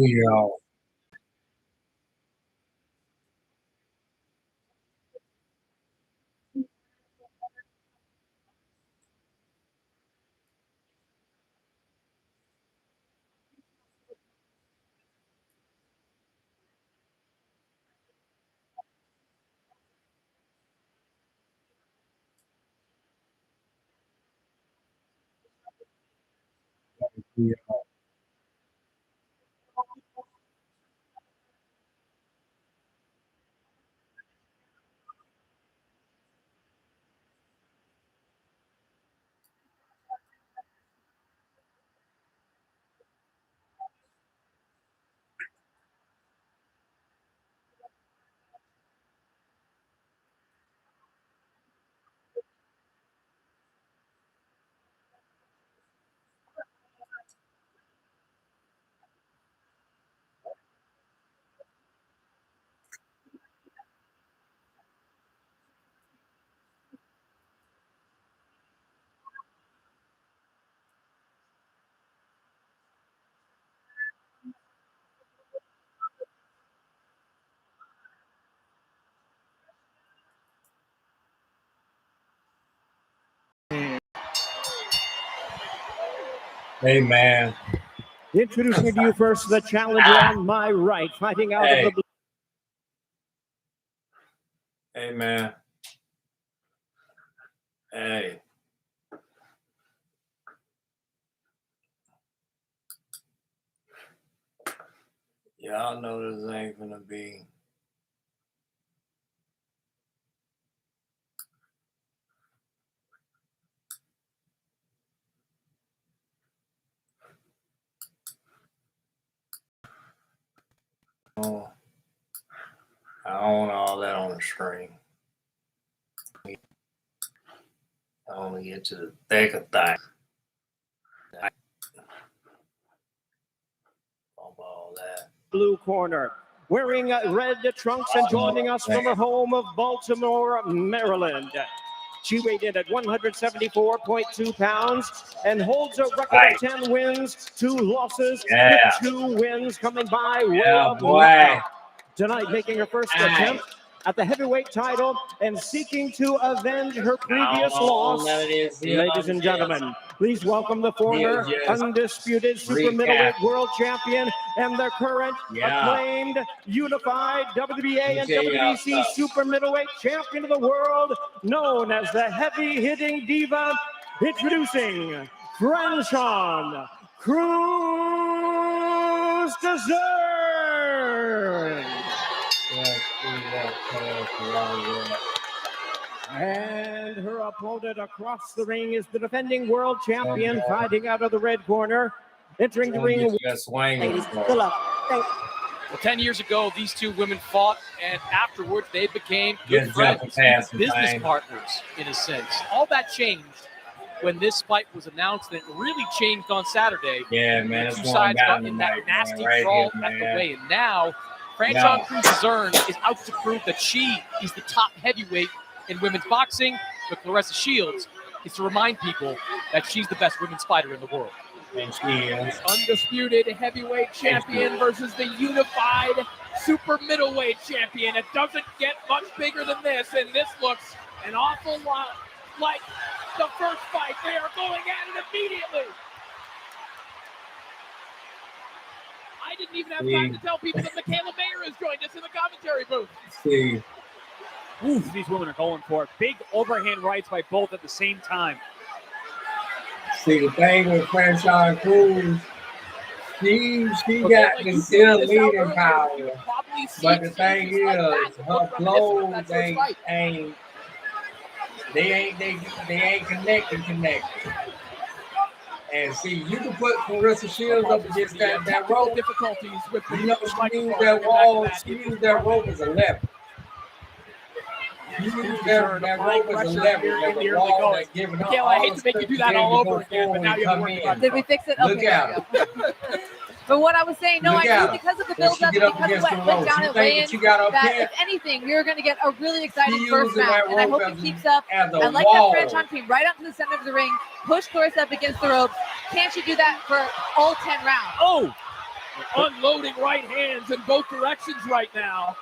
Yeah. Yeah. Hey, man. Introducing to you first the challenger on my right, fighting out of the blue. Hey, man. Hey. Y'all know this ain't gonna be. Oh, I don't want all that on the screen. I want to get to the thick of things. All that. Blue corner, wearing red trunks and joining us from her home of Baltimore, Maryland. She weighed in at 174.2 pounds and holds a record of 10 wins, 2 losses, with 2 wins coming by way of knockout. Tonight making her first attempt at the heavyweight title and seeking to avenge her previous loss. Ladies and gentlemen, please welcome the former undisputed super middleweight world champion and the current acclaimed unified WBA and WBC super middleweight champion of the world, known as the heavy-hitting diva, introducing Franchon Cruz Dessert. And her opponent across the ring is the defending world champion, fighting out of the red corner, entering the ring. Ladies, good luck. Well, 10 years ago, these two women fought, and afterwards they became good friends, business partners, in a sense. All that changed when this fight was announced, and it really changed on Saturday. Yeah, man. The two sides got in that nasty brawl at the weigh-in. Now, Franchon Cruz Dessert is out to prove that she is the top heavyweight in women's boxing, but Claressa Shields is to remind people that she's the best women's fighter in the world. And she is. Undisputed heavyweight champion versus the unified super middleweight champion. It doesn't get much bigger than this, and this looks an awful lot like the first fight. They are going at it immediately. I didn't even have time to tell people that Michaela Mayer has joined us in the commentary booth. See. Ooh, these women are going for it. Big overhand rights by both at the same time. See, the thing with Franchon Cruz, she got the still leading power. But the thing is, her blows ain't connected. And see, you can put Claressa Shields up against that rope. Difficulties with she used that wall. She used that rope as a lever. You use that rope as a lever. Michaela, I hate to make you do that all over again, but now you have to work on it. Did we fix it? Look okay, out. But what I was saying, no, I knew because of the build-up, because of what went down at weigh-in, that if anything, we were going to get a really exciting first round, and I hope it keeps up. I like that Franchon came right up to the center of the ring, pushed Claressa up against the ropes. Can she do that for all 10 rounds? Oh! Unloading right hands in both directions right now.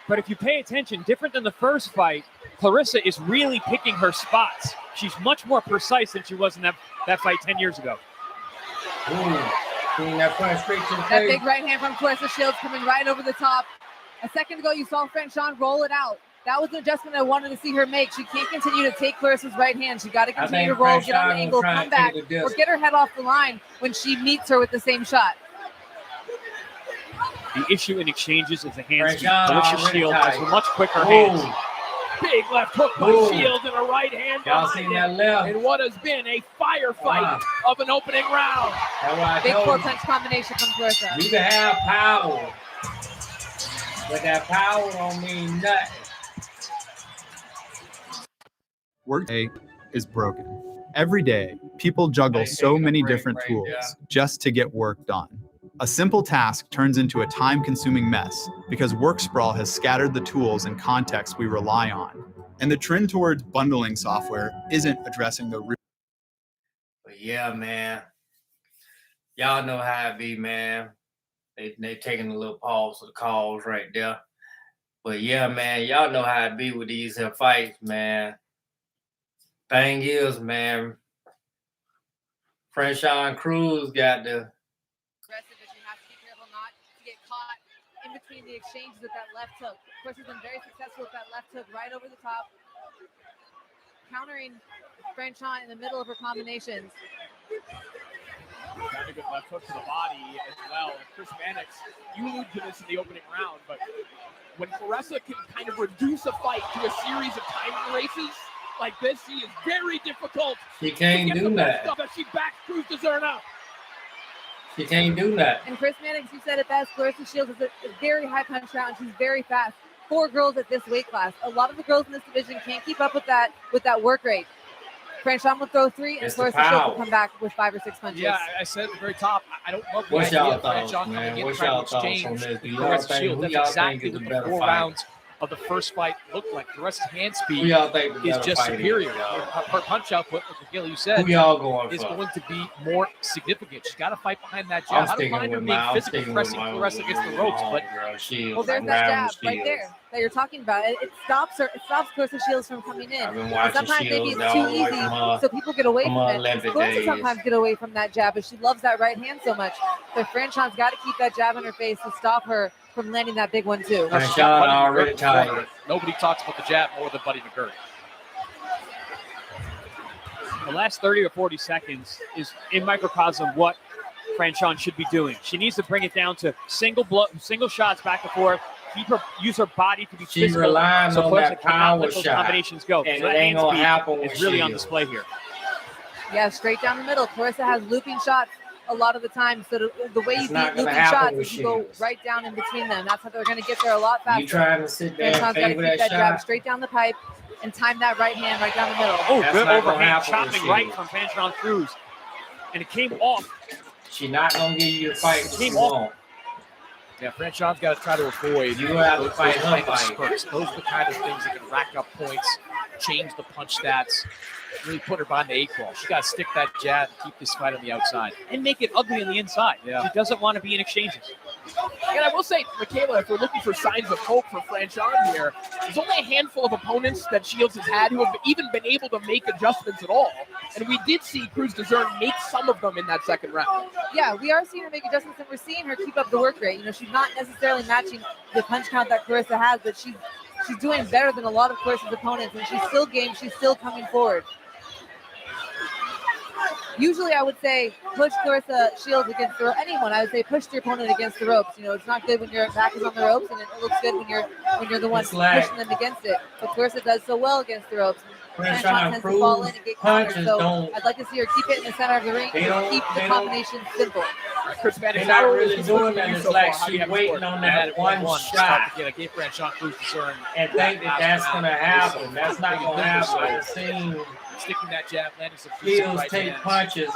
But if you pay attention, different than the first fight, Claressa is really picking her spots. She's much more precise than she was in that fight 10 years ago. Seeing that punch straight to the That face. big right hand from Claressa Shields coming right over the top. A second ago, you saw Franchon roll it out. That was an adjustment I wanted to see her make. She can't continue to take Claressa's right hand. She got to continue to roll, get on the angle, come back, or get her head off the line when she meets her with the same shot. The issue in exchanges is the hand speed. Claressa Shields has much quicker hands. Big left hook by Shields and a right hand behind it. And what has been a firefight of an opening round. Big four-punch combination from Claressa. You can have power, but that power don't mean nothing. Workday is broken. Every day, people juggle so many different tools just to get work done. A simple task turns into a time-consuming mess because work sprawl has scattered the tools and contexts we rely on. And the trend towards bundling software isn't addressing the root. But yeah, man. Y'all know how it be, man. They taking a little pause for the calls right there. But yeah, man, y'all know how it be with these fights, man. Thing is, man, Franchon Cruz got the Aggressive, but you have to be careful not to get caught in between the exchanges with that left hook. Claressa's been very successful with that left hook right over the top, countering Franchon in the middle of her combinations. Got a good left hook to the body as well. And Chris Mannix, you allude to this in the opening round, but when Claressa can kind of reduce a fight to a series of timing races like this, she is very difficult. She can't do that. She backs Cruz Dezern up. She can't do that. And Chris Mannix, you said it best, Claressa Shields is a very high punch out, and she's very fast. 4 girls at this weight class. A lot of the girls in this division can't keep up with that work rate. Franchon will throw 3, and Claressa Shields will come back with 5 or 6 punches. Yeah, I said at the very top, I don't love the What's idea y'all of thoughts, Franchon man? coming in What's trying y'all to thoughts exchange on this? Do y'all Claressa think Shields. who That's y'all exactly think is what the the better 4 fight? rounds of the first fight looked like. Clarissa's hand Who speed y'all think the is better just fight superior. is, y'all? Her punch output, like Miguel, you said, Who y'all going is for? going to be more significant. She's got to fight behind that I'm jab. I don't sticking mind her with being my. I'm physical, sticking with pressing my. Claressa against the ropes, but girl, Shields. Well, there's I'm that riding jab with right Shields. there that you're talking about. It stops her. It stops Claressa Shields from coming in. I've been And watching sometimes maybe Shields it's too all the way easy, from so people get away from from it. Olympic Claressa days. sometimes get away from that jab, but she loves that right hand so much. But Franchon's got to keep that jab in her face to stop her from landing that big one too. Franchon already tired. Nobody talks about the jab more than Buddy McGirt. The last 30 or 40 seconds is in microcosm what Franchon should be doing. She needs to bring it down to single shots back and forth. Use her body to be She's physical. relying so on Claressa that cannot power let those shot, combinations go. and So it that ain't hand gonna speed happen with is really on Shields. display here. Yeah, straight down the middle. Claressa has looping shots a lot of the time. So the way you It's not beat gonna looping happen shots with is you go Shields. right down in between them. That's how they're going to get there a lot faster. You trying to sit there Franchon's and got to favor keep that that jab shot? straight down the pipe and time that right hand right down the middle. Oh, That's good not gonna overhand happen with chopping right Shields. from Franchon Cruz. And it came off. She not gonna give you the fight that Came you off. want. Yeah, Franchon's got to try to avoid You have to those fight her kind of fight. spurts. Those are the kind of things that can rack up points, change the punch stats, really put her behind the 8 ball. She's got to stick that jab and keep this fight on the outside and make it ugly on the inside. Yeah. She doesn't want to be in exchanges. And I will say, Michaela, if we're looking for signs of hope for Franchon here, there's only a handful of opponents that Shields has had who have even been able to make adjustments at all. And we did see Cruz Dezern make some of them in that second round. Yeah, we are seeing her make adjustments, and we're seeing her keep up the work rate. You know, she's not necessarily matching the punch count that Claressa has, but she's doing better than a lot of Claressa's opponents, and she's still game. She's still coming forward. Usually, I would say push Claressa Shields against anyone. I would say push your opponent against the ropes. You know, it's not good when your back is on the ropes, and it looks good when you're the one pushing them against it. But Claressa does so well against the ropes. Franchon tends to fall in and get countered. So I'd like to see her keep it in the center of the ring and keep the combination simple. Chris Mannix, They're not really doing that. you It's so like far? How do you she's have it waiting scored? on that one shot I gave Franchon Cruz Dezern and think that that's going to happen. That's not going to happen. I've seen sticking that jab, landing some Shields right take hands. punches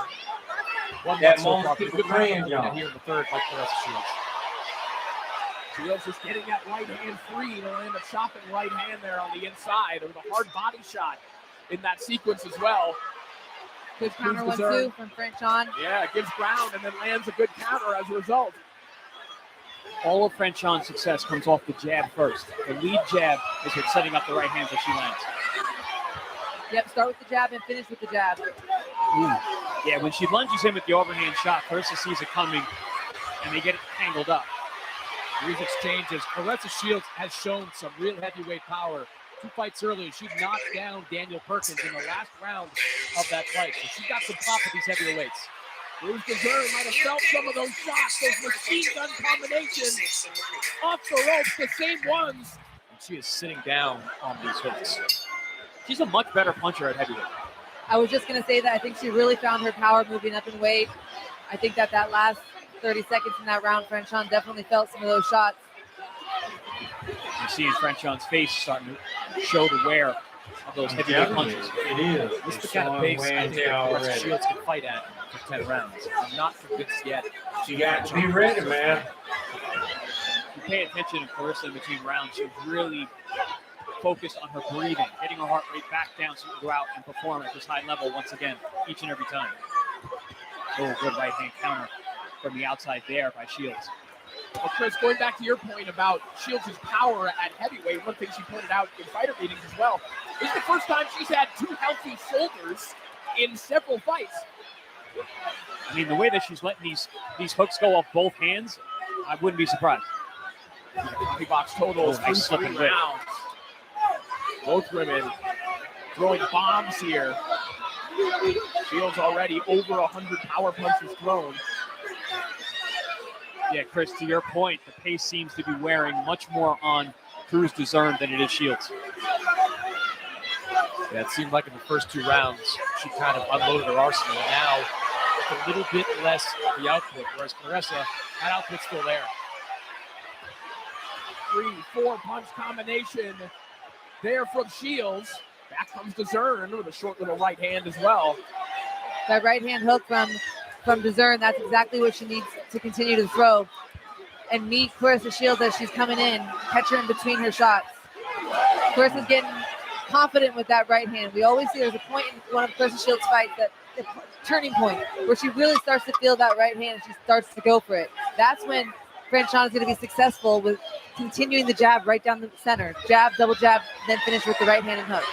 One that so most far. people Good cringe round on. here in the third by Claressa Shields. Shields just getting that right hand free to land a chopping right hand there on the inside. There was a hard body shot in that sequence as well. Good counter 1-2 from Franchon. Yeah, gives ground and then lands a good counter as a result. All of Franchon's success comes off the jab first. The lead jab is what's setting up the right hand as she lands. Yep, start with the jab and finish with the jab. Ooh. Yeah, when she lunges in with the overhand shot, Clarissa sees it coming, and they get it tangled up. These exchanges. Clarissa Shields has shown some real heavyweight power. 2 fights earlier, she knocked down Daniel Perkins in the last round of that fight. So she got some pop with these heavyweights. Cruz Dessert might have felt some of those shots, those machine gun combinations off the ropes, the same ones. And she is sitting down on these hooks. She's a much better puncher at heavyweight. I was just going to say that I think she really found her power moving up in weight. I think that last 30 seconds in that round, Franchon definitely felt some of those shots. You see in Franchon's face starting to show the wear of those heavyweight punches. It is. This is the kind of pace I think Clarissa Shields can fight at for 10 rounds. I'm not convinced yet. She got to be ready, man. If you pay attention to Clarissa in between rounds, she's really focused on her breathing, getting her heart rate back down so she can go out and perform at this high level once again, each and every time. Oh, good right hand counter from the outside there by Shields. Well, Chris, going back to your point about Shields' power at heavyweight, one thing she pointed out in fighter meetings as well, this is the first time she's had 2 healthy shoulders in several fights. I mean, the way that she's letting these hooks go off both hands, I wouldn't be surprised. Body box totals, nice slipping three rounds. Both women throwing bombs here. Shields already over 100 power punches thrown. Yeah, Chris, to your point, the pace seems to be wearing much more on Cruz Dessert than it is Shields. Yeah, it seemed like in the first 2 rounds, she kind of unloaded her arsenal. And now, with a little bit less of the output, whereas Clarissa, that output's still there. 3-4 punch combination there from Shields. Back comes Dessert with a short little right hand as well. That right hand hook from Dessert, that's exactly what she needs to continue to throw and meet Clarissa Shields as she's coming in, catch her in between her shots. Clarissa's getting confident with that right hand. We always see there's a point in one of Clarissa Shields' fights, that the turning point, where she really starts to feel that right hand and she starts to go for it. That's when Franchon is going to be successful with continuing the jab right down the center. Jab, double jab, then finish with the right hand and hook.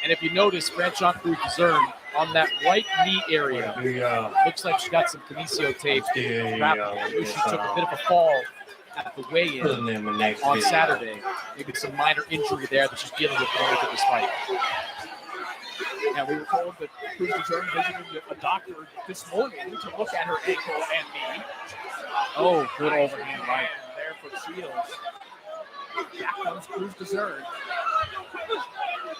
And if you notice, Franchon Cruz Dessert on that right knee area, looks like she got some kinesio tape wrapped. She took a bit of a fall at the weigh-in on Saturday. Maybe some minor injury there that she's dealing with going into this fight. And we were told that Cruz Dessert visited a doctor this morning to look at her ankle and knee. Oh, good overhand right there for Shields. Back comes Cruz Dessert.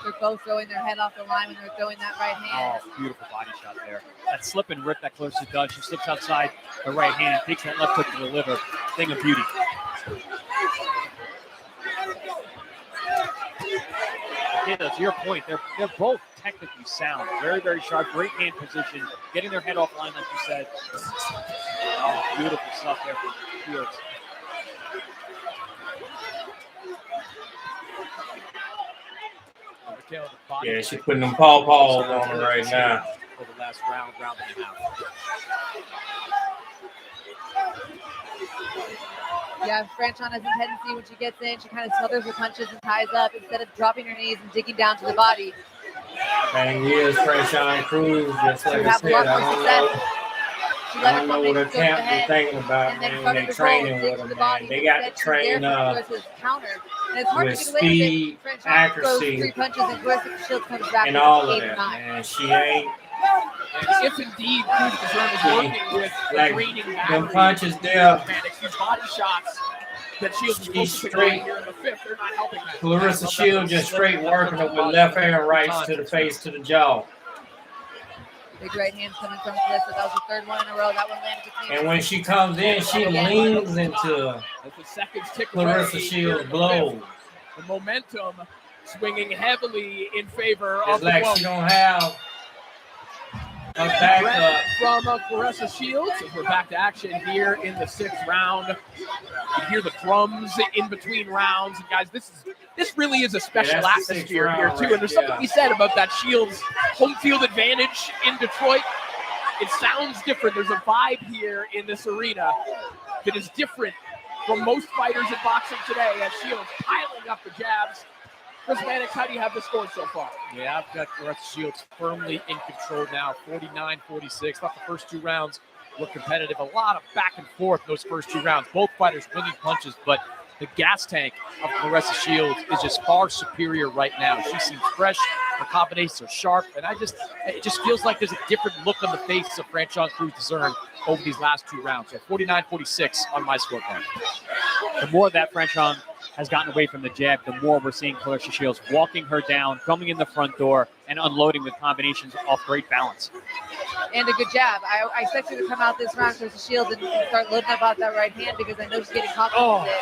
They're both throwing their head off the line when they're throwing that right hand. Oh, beautiful body shot there. That slip and rip that Clarissa does. She slips outside the right hand, takes that left hook to the liver. Thing of beauty. Okay, to your point, they're both technically sound. Very, very sharp. Great hand position. Getting their head off line, like you said. Oh, beautiful stuff there from Shields. Yeah, she's putting them paw-paws on her right now. For the last round and a half. Yeah, Franchon has a tendency when she gets in, she kind of smothers her punches and ties up instead of dropping her knees and digging down to the body. And here's Franchon Cruz, just like I said, I don't know what her camp is thinking about, man, when they're training with them, man. They got to train with speed, accuracy, and all of that, man. She ain't. If indeed Cruz Dessert is working with like training them punches there, these body shots that Shields is focusing on here in the fifth, they're not helping that. Clarissa Shields just straight working it with left and right to the face, to the jaw. Big right hands coming from Clarissa. That was the third one in a row. That one landed between. And when she comes in, she leans into Clarissa Shields' blows. The momentum swinging heavily in favor it's of like the she don't have back from Clarissa Shields. As we're back to action here in the 6th round. You hear the drums in between rounds. And guys, this really is a special atmosphere here too. And there's something to be said about that Shields home field advantage in Detroit. It sounds different. There's a vibe here in this arena that is different from most fighters in boxing today, as Shields piling up the jabs. Chris Mannix, how do you have the score so far? Yeah, I've got Clarissa Shields firmly in control now, 49-46. Thought the first 2 rounds were competitive. A lot of back and forth those first 2 rounds. Both fighters winning punches, but the gas tank of Clarissa Shields is just far superior right now. She seems fresh. Her combinations are sharp, and it just feels like there's a different look on the face of Franchon Cruz-Dezurn over these last 2 rounds. So 49-46 on my scorecard. The more that Franchon has gotten away from the jab, the more we're seeing Clarissa Shields walking her down, coming in the front door, and unloading with combinations off great balance. And a good jab. I expect her to come out this round, Clarissa Shields, and start loading up out that right hand because I know she's getting confident with it.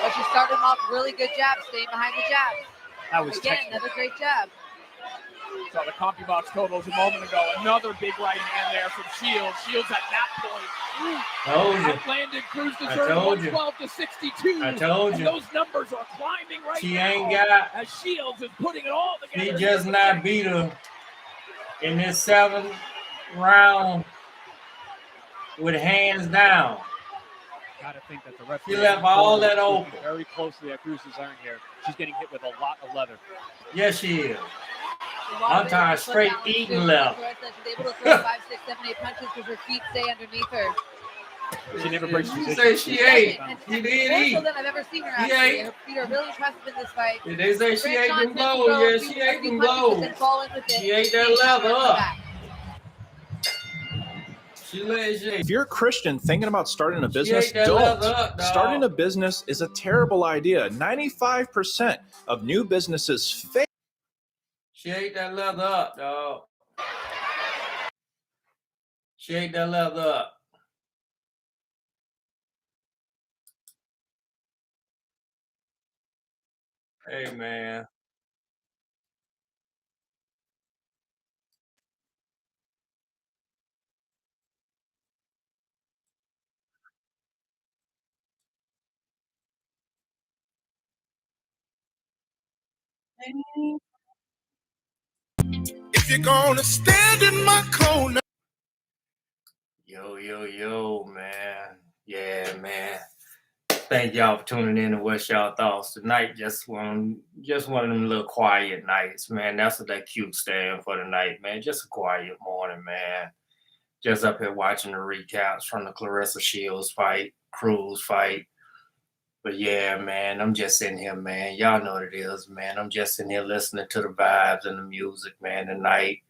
But she started off really good jab, staying behind the jab. That was again another great jab. Saw the CompuBox totals a moment ago. Another big right hand there from Shields. Shields at that point landed Cruz-Dezurn 112-62. I told you. Those numbers are climbing right now. She ain't got. As Shields is putting it all together. He just not beat her in this 7th round with hands down. Got to think that the referee. She left all that open. Very closely at Cruz-Dezurn here. She's getting hit with a lot of leather. Yes, she is. I'm tired straight eating left. She's able to throw 5, 6, 7, 8 punches because her feet stay underneath her. She never breaks position. Say she ate. She did eat. More so than I've ever seen her actually. Her feet are really impressive in this fight. Did they say she ate them blows? Yeah, she ate them blows. She ate that leather up. If you're a Christian thinking about starting a business, don't. Starting a business is a terrible idea. 95% of new businesses fail. She ate that leather up, dog. She ate that leather up. Hey, man. If you're gonna stand in my corner. Yo, man. Yeah, man. Thank y'all for tuning in and what's y'all thoughts tonight. Just one of them little quiet nights, man. That's what that cute stand for tonight, man. Just a quiet morning, man. Just up here watching the recaps from the Clarissa Shields fight, Cruz fight. But yeah, man, I'm just sitting here, man. Y'all know what it is, man. I'm just sitting here listening to the vibes and the music, man, tonight.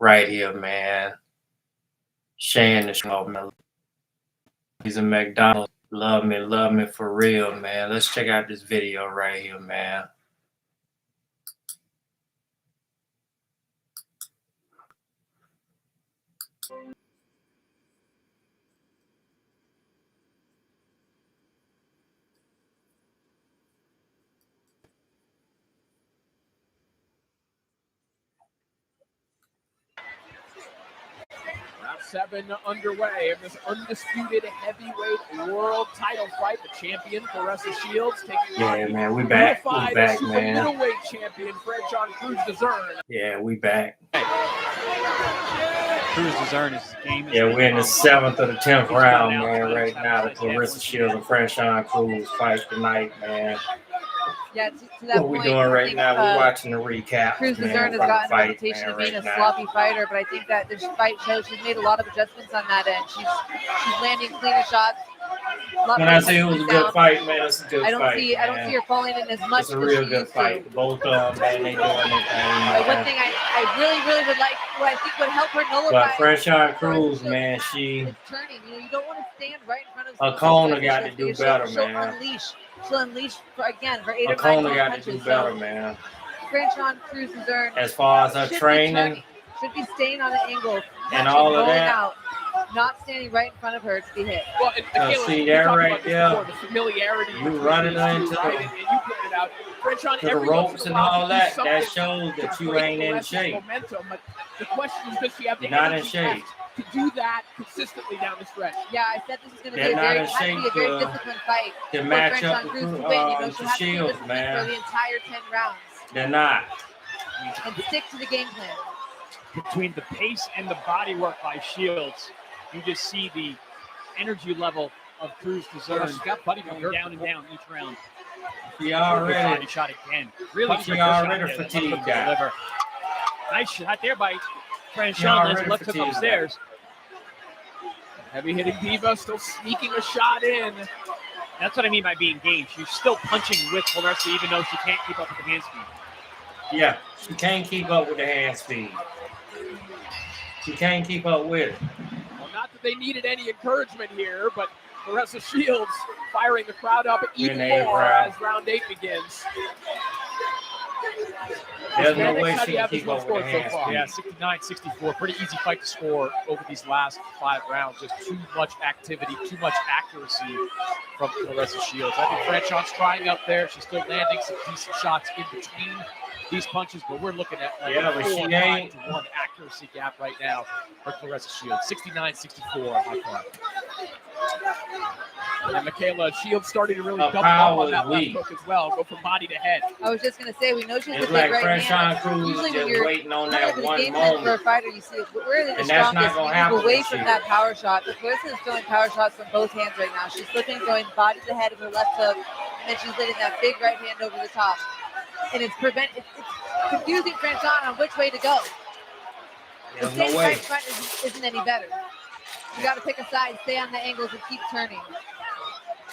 Right here, man. Sharing the show, man. He's in McDonald's. Love me for real, man. Let's check out this video right here, man. Round 7 underway of this undisputed heavyweight world title fight. The champion, Clarissa Shields, taking on man, we back. We back, super man. middleweight champion, Franchon Cruz-Dezurn. Yeah, we back. Cruz-Dezurn is game. Yeah, we're in the 7th of the 10th round, man, right now. The Clarissa Shields and Franchon Cruz fight tonight, man. Yeah, to that what point, we doing right now, we're watching the recap. Cruz-Dezurn has gotten a reputation of being a sloppy fighter, but I think that this fight shows she's made a lot of adjustments on that end. She's landing cleaner shots. When I say it was a good fight, man, it's a good fight. I don't see her falling in as much. It's a real good fight. Both of them, man, they doing their thing. But one thing I really would like, what I think would help her nullify. But Franchon Cruz, man, she turning. You don't want to stand right in front of. A corner got to do better, man. She'll unleash again her 8 or 9 corner got punches. to do better, man. Franchon Cruz-Dezurn. As far as her training, should be staying on an angle and all of that. Out. not standing right in front of her to be hit. Well, and Michaela, see we that talked right about this there? before, the familiarity You running into right? And you pointed out, Franchon, to the every once ropes in a and while all can do that. That something shows that to you break ain't in Clarissa's shape. momentum, but the question is, does she have the You're not in energy shape. to do that consistently down the stretch? Yeah, I said this is going to They're be a not very, in has to be a shape very disciplined fight to for match Franchon up Cruz with to win. You know, to she has to be Shields, disciplined man. for the entire 10 rounds They're not. and stick to the game plan. Between the pace and the body work by Shields, you just see the energy level of Cruz Dezern going down and down each round. She Body already, shot again. Really she quick shot already there. fatigued Left hook to the that. liver. Nice shot there by Franchon. Nice already left hook fatigued upstairs. Heavy hitting Diva still sneaking a shot in. That's what I mean by being game. She's still punching with Clarissa even though she can't keep up with the hand speed. Yeah, she can't keep up with the hand speed. She can't keep up with it. Well, not that they needed any encouragement here, but Clarissa Shields firing the crowd up even more as round 8 begins. There's no way How she do you can have this keep one up with scored the so hand far? speed. Yeah, 69-64. Pretty easy fight to score over these last 5 rounds. Just too much activity, too much accuracy from Clarissa Shields. I think Franchon's trying up there. She's still landing some decent shots in between these punches, but we're looking at like a 4 to 1 accuracy gap right now for Clarissa Shields. 69-64 on my part. And Michaela Shields starting to really Her double up power on that is left weak. hook as well, go from body to head. I was just going to say, we know she's It's a big like right hand. Franchon Cruz Usually when just you're waiting on coming up that with a one game plan for a moment. fighter, you see we're the And that's not strongest. gonna You happen move away with from Shields. that power shot. But Clarissa is throwing power shots from both hands right now. She's flipping, throwing body to head of her left hook, and then she's letting that big right hand over the top. And it's confusing Franchon on which way to go. The There's no same way. right front isn't any better. You got to pick a side, stay on the angles, and keep turning.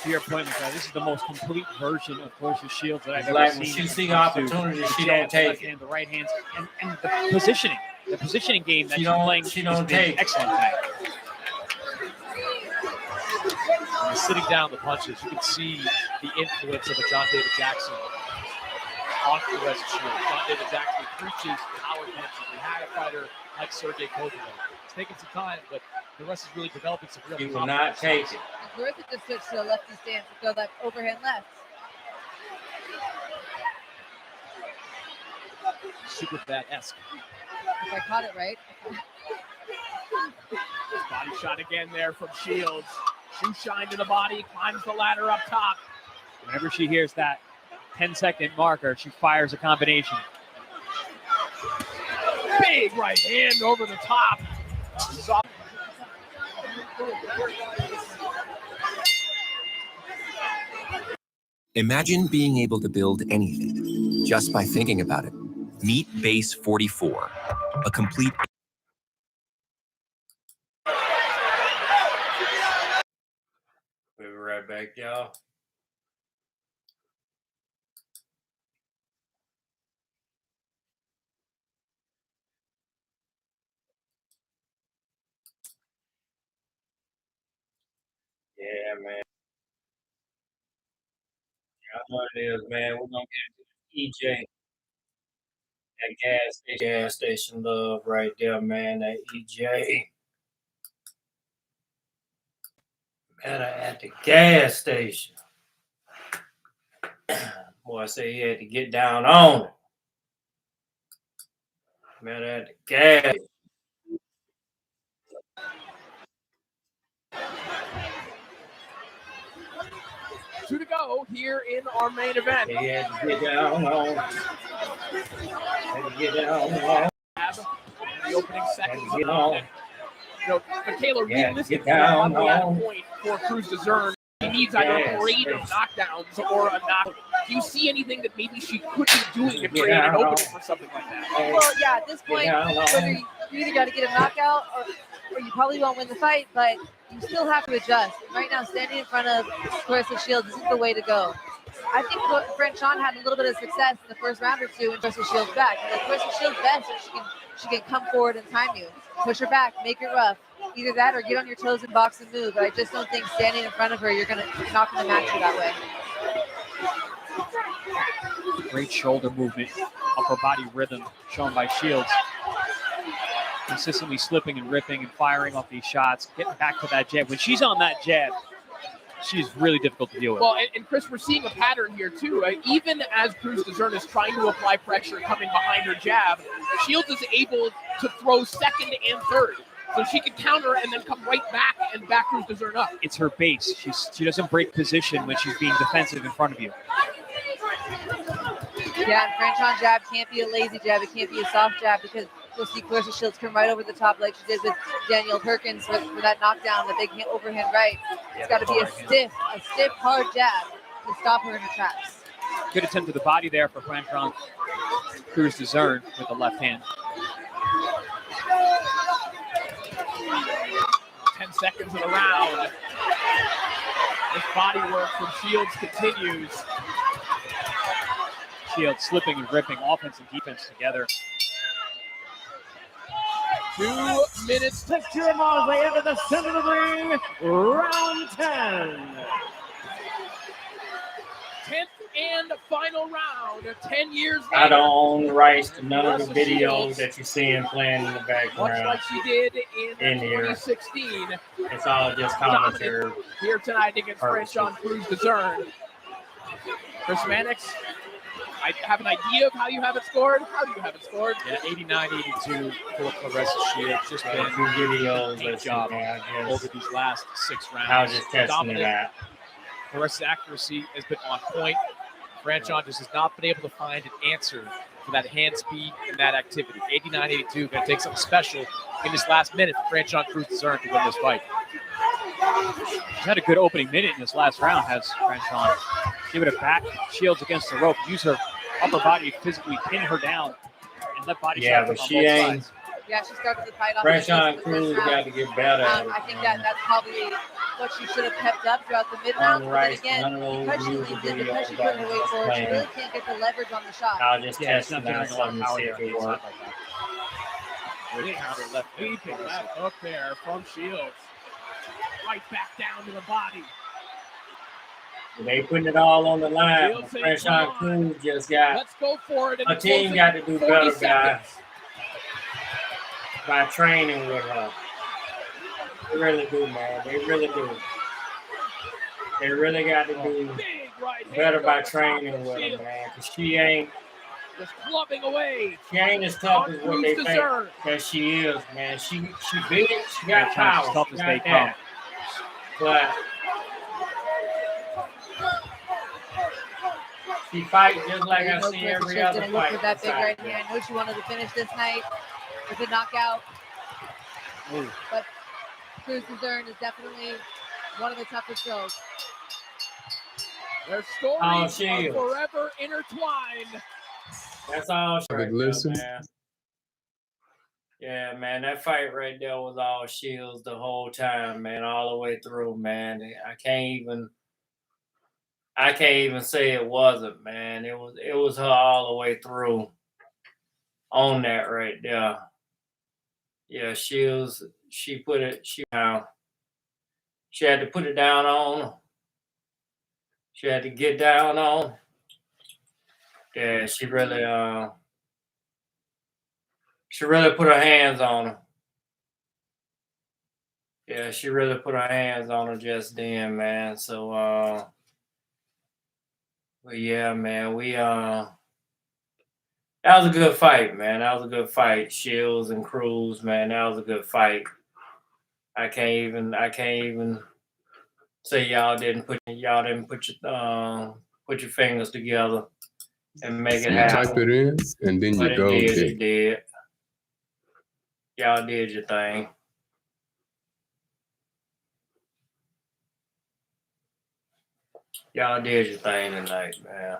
To your point, Michael, this is the most complete version of Clarissa Shields that I've ever Like seen. when she when it see comes to opportunity, the she jab, don't take left it. hand, the right hands, and the positioning. The positioning game that She she's don't- playing she has don't been take it. excellent at. And sitting down the punches, you can see the influence of a John David Jackson on Clarissa Shields. John David Jackson preaches power punches. We had a fighter like Sergey Kozlov. It's taken some time, but Clarissa's really developing some real He will confidence. not take it. And Clarissa just switched to a lefty stance to throw that overhand left. Super bat-esque. If I caught it right. Body shot again there from Shields. Shoe shine to the body, climbs the ladder up top. Whenever she hears that 10-second marker, she fires a combination. Big right hand over the top. Imagine being able to build anything just by thinking about it. Meet Base 44, a complete... We'll be right back, y'all. Yeah, man. I know it is, man. We're gonna get EJ. That gas station love right there, man. That EJ. Better at the gas station. Boy, I say he had to get down on it. Better at the gas. Two to go here in our main event. He had to get down on it. Had to get down on it. The opening seconds of Get the on. minute. You know, Michaela, Yeah, realistically, get down probably at a on. point for Cruz Dezern. He needs either a Yes, parade of yes. knockdowns or a knock. Do you see anything that maybe she could be doing to Get create an down opening on. for something like that? Well, yeah, at this point, down on. whether you either got to get a knockout or you probably won't win the fight, but you still have to adjust. And right now, standing in front of Clarissa Shields isn't the way to go. I think Franchon had a little bit of success in the first round or two in Clarissa Shields' back. Like Clarissa Shields' best, so she can come forward and time you, push her back, make it rough. Either that or get on your toes and box and move. But I just don't think standing in front of her, you're not gonna match her that way. Great shoulder movement, upper body rhythm shown by Shields. consistently slipping and ripping and firing off these shots, getting back to that jab. When she's on that jab, she's really difficult to deal with. Well, and Chris, we're seeing a pattern here too. Even as Cruz Dezern is trying to apply pressure coming behind her jab, Shields is able to throw second and third. So she can counter and then come right back and back Cruz Dezern up. It's her base. She doesn't break position when she's being defensive in front of you. Yeah, Franchon jab can't be a lazy jab. It can't be a soft jab because you'll see Clarissa Shields come right over the top like she did with Danielle Perkins for that knockdown, the big overhand right. It's got to be a stiff, hard jab to stop her in her tracks. Good attempt to the body there for Franchon Cruz Dezern with the left hand. 10 seconds of the round. This body work from Shields continues. Shields slipping and ripping, offense and defense together. 2 minutes. Picture Mosley into the center of the ring. Round 10. 10th and final round. 10 years later. I don't own the rights to none of the videos that you're seeing playing in the background. Much like she did in here. 2016. It's all just commentary. Here tonight against Franchon Cruz Dezern. Chris Mannix, I have an idea of how you have it scored. How do you have it scored? Yeah, 89-82 for Clarissa Shields. Just been two videos. Great job over these last 6 rounds. I was just testing Dominant. it out. Clarissa's accuracy has been on point. Franchon just has not been able to find an answer for that hand speed and that activity. 89-82, going to take something special in this last minute for Franchon Cruz Dezern to win this fight. She's had a good opening minute in this last round, has Franchon. Give it back. Shields against the rope. Use her upper body to physically pin her down and let body shots but on she both ain't. sides. Yeah, she started the fight off. Franchon Cruz got to get better. I think that's probably what she should have kept up throughout the mid-round. But then again, because she leaves it, because she put her weight forward, she really can't get the leverage on the shot. I'll just test it out something to see if it works. Sweeping that hook there from Shields. Right back down to the body. They putting it all on the line. Franchon Cruz just got. Let's go for it. A team got to do better, guys, by training with her. They really do, man. They really do. They really got to do better by training with her, man. Because she ain't. Just clubbing away. She ain't as tough as what they think that she is, man. She big. She got power. As tough she as got they that. But she fight just like I see every other look fight. for that big right hand. I know she wanted to finish this night with a knockout. Ooh. But Cruz Dezern is definitely one of the toughest shows. Their stories are forever intertwined. That's all. Right listen. Man. Yeah, man, that fight right there was all Shields the whole time, man, all the way through, man. I can't even say it wasn't, man. It was her all the way through on that right there. Yeah, she had to put it down on her. She had to get down on. Yeah, she really put her hands on her. Yeah, she really put her hands on her just then, man. So but yeah, man, that was a good fight, man. That was a good fight. Shields and Cruz, man, that was a good fight. I can't even say y'all didn't put your fingers together and make it happen. Type it in and then you go. You did. Y'all did your thing. Y'all did your thing tonight, man.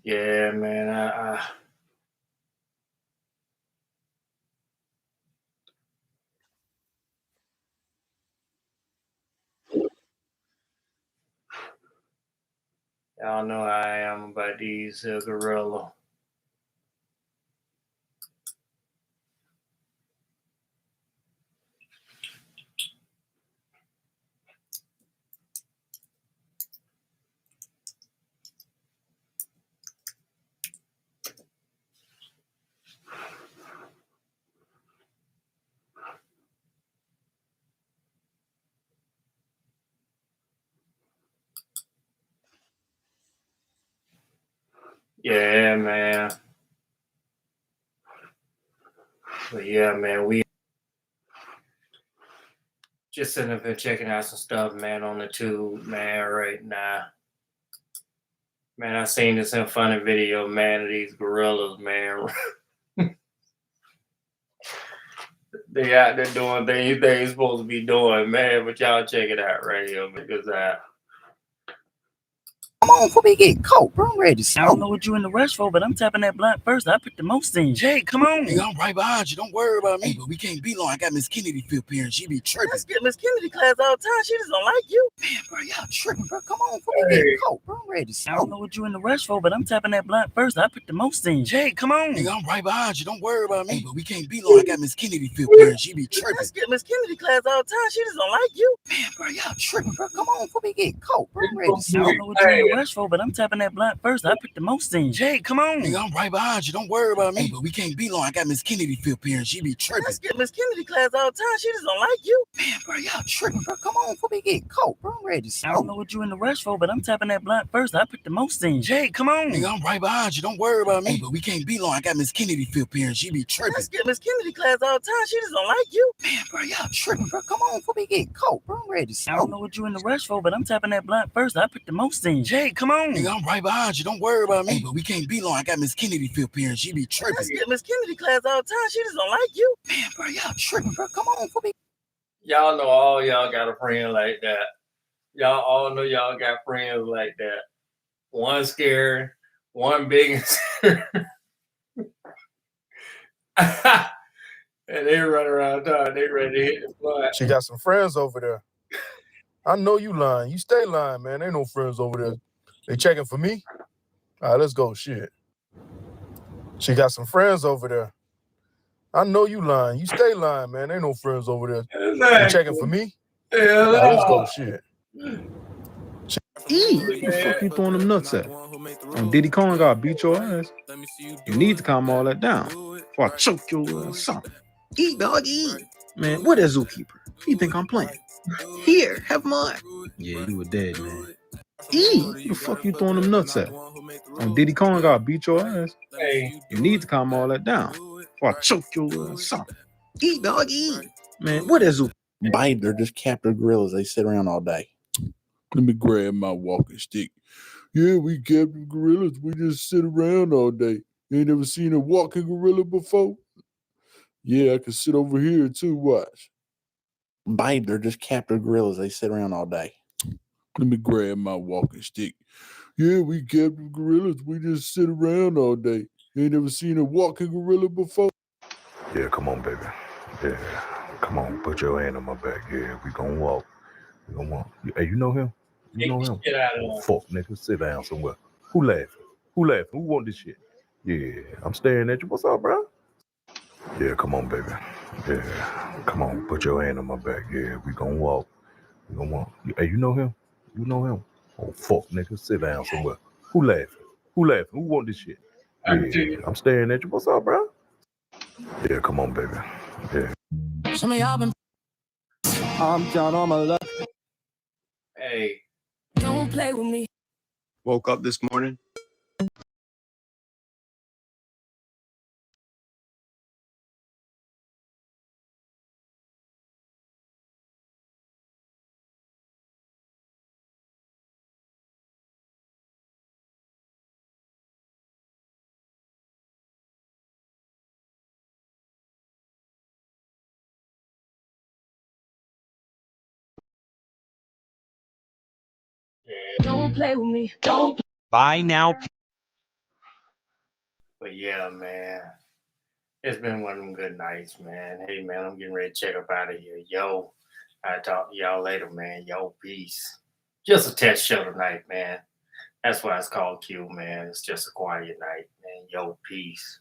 Yeah, man. Y'all know how I am about these gorilla. Yeah, man. But yeah, man, we just sitting up and checking out some stuff, man, on the tube, man, right now. Man, I seen this in funny video, man, of these gorillas, man. They out there doing things they ain't supposed to be doing, man. But y'all check it out right here because Come on, before we get caught, bro. I'm ready to smoke. I don't know what you in the rush for, but I'm tapping that blunt first. I put the most in. Jay, come on. Nigga, I'm right behind you. Don't worry about me. Hey, but we can't be long. I got Miss Kennedy up here and she be tripping. Let's get Miss Kennedy class all the time. She just don't like you. Man, bro, y'all tripping, bro. Come on, before we get caught, bro. I'm ready to smoke. I don't know what you in the rush for, but I'm tapping that blunt first. I put the most in. Jay, come on. Nigga, I'm right behind you. Don't worry about me. Hey, but we can't be long. I got Miss Kennedy up here and she be tripping. Let's get Miss Kennedy class all the time. She just don't like you. Man, bro, y'all tripping, bro. Come on, before we get caught, bro. I'm ready to smoke. I don't know what you in the rush for, but I'm tapping that blunt first. I put the most in. Jay, come on. Nigga, I'm right behind you. Don't worry about me. Hey, but we can't be long. I got Miss Kennedy up here and she be tripping. Let's get Miss Kennedy class all the time. She just don't like you. Man, bro, y'all tripping, bro. Come on, before we get caught, bro. I'm ready to smoke. I don't know what you in the rush for, but I'm tapping that blunt first. I put the most in. Jay, come on. Nigga, I'm right behind you. Don't worry about me. Hey, but we can't be long. I got Miss Kennedy up here and she be tripping. Let's get Miss Kennedy class all the time. She just don't like you. Man, bro, y'all tripping, bro. Come on, before we get caught, bro. I'm ready to smoke. I don't know what you in the rush for, but I'm tapping that blunt first. I put the most in. Jay, come on. Nigga, I'm right behind you. Don't worry about me. Hey, but we can't be long. I got Miss Kennedy up here and she be tripping. Let's get Miss Kennedy class all the time. She just don't like you. Man, bro, y'all tripping, bro. Come on, before we. y'all know all y'all got a friend like that. Y'all all know y'all got friends like that. One scared, one big and scared. And they run around town. They ready to hit the fly. She got some friends over there. I know you lying. You stay lying, man. Ain't no friends over there. They checking for me? All right, let's go. Shit. She got some friends over there. I know you lying. You stay lying, man. Ain't no friends over there. They checking for me? Yeah, all right, let's go. Shit. Who the fuck you throwing them nuts at? On Diddy Kong gotta beat your ass. You need to calm all that down before I choke your ass up. Eat, dog, eat. Man, where that zookeeper? You think I'm playing? Here, have more. Yeah, you were dead, man. Who the fuck you throwing them nuts at? On Diddy Kong gotta beat your ass. Hey. You need to calm all that down before I choke your ass up. Eat, dog, eat. Man, where that zookeeper? Bite, they're just captive gorillas. They sit around all day. Let me grab my walking stick. Yeah, we captive gorillas. We just sit around all day. You ain't never seen a walking gorilla before? Yeah, I can sit over here too. Watch. Bite, they're just captive gorillas. They sit around all day. Let me grab my walking stick. Yeah, we captive gorillas. We just sit around all day. You ain't never seen a walking gorilla before? Yeah, come on, baby. Yeah, come on. Put your hand on my back. Yeah, we gonna walk. We gonna walk. Hey, you know him? You know him? Get out of here. Fuck, nigga. Sit down somewhere. Who laughing? Who laughing? Who want this shit? Yeah, I'm staring at you. What's up, bro? Yeah, come on, baby. Yeah, come on. Put your hand on my back. Yeah, we gonna walk. We gonna walk. Hey, you know him? You know him? Oh, fuck, nigga. Sit down somewhere. Who laughing? Who laughing? Who want this shit? Yeah, I'm staring at you. What's up, bro? Yeah, come on, baby. Yeah. Some of y'all been. I'm John on my left. Hey. Don't play with me. Woke up this morning. Don't play with me. Don't. Buy now. But yeah, man. It's been one of them good nights, man. Hey, man, I'm getting ready to check up out of here. Yo, I'll talk to y'all later, man. Yo, peace. Just a test show tonight, man. That's why it's called Q, man. It's just a quiet night, man. Yo, peace.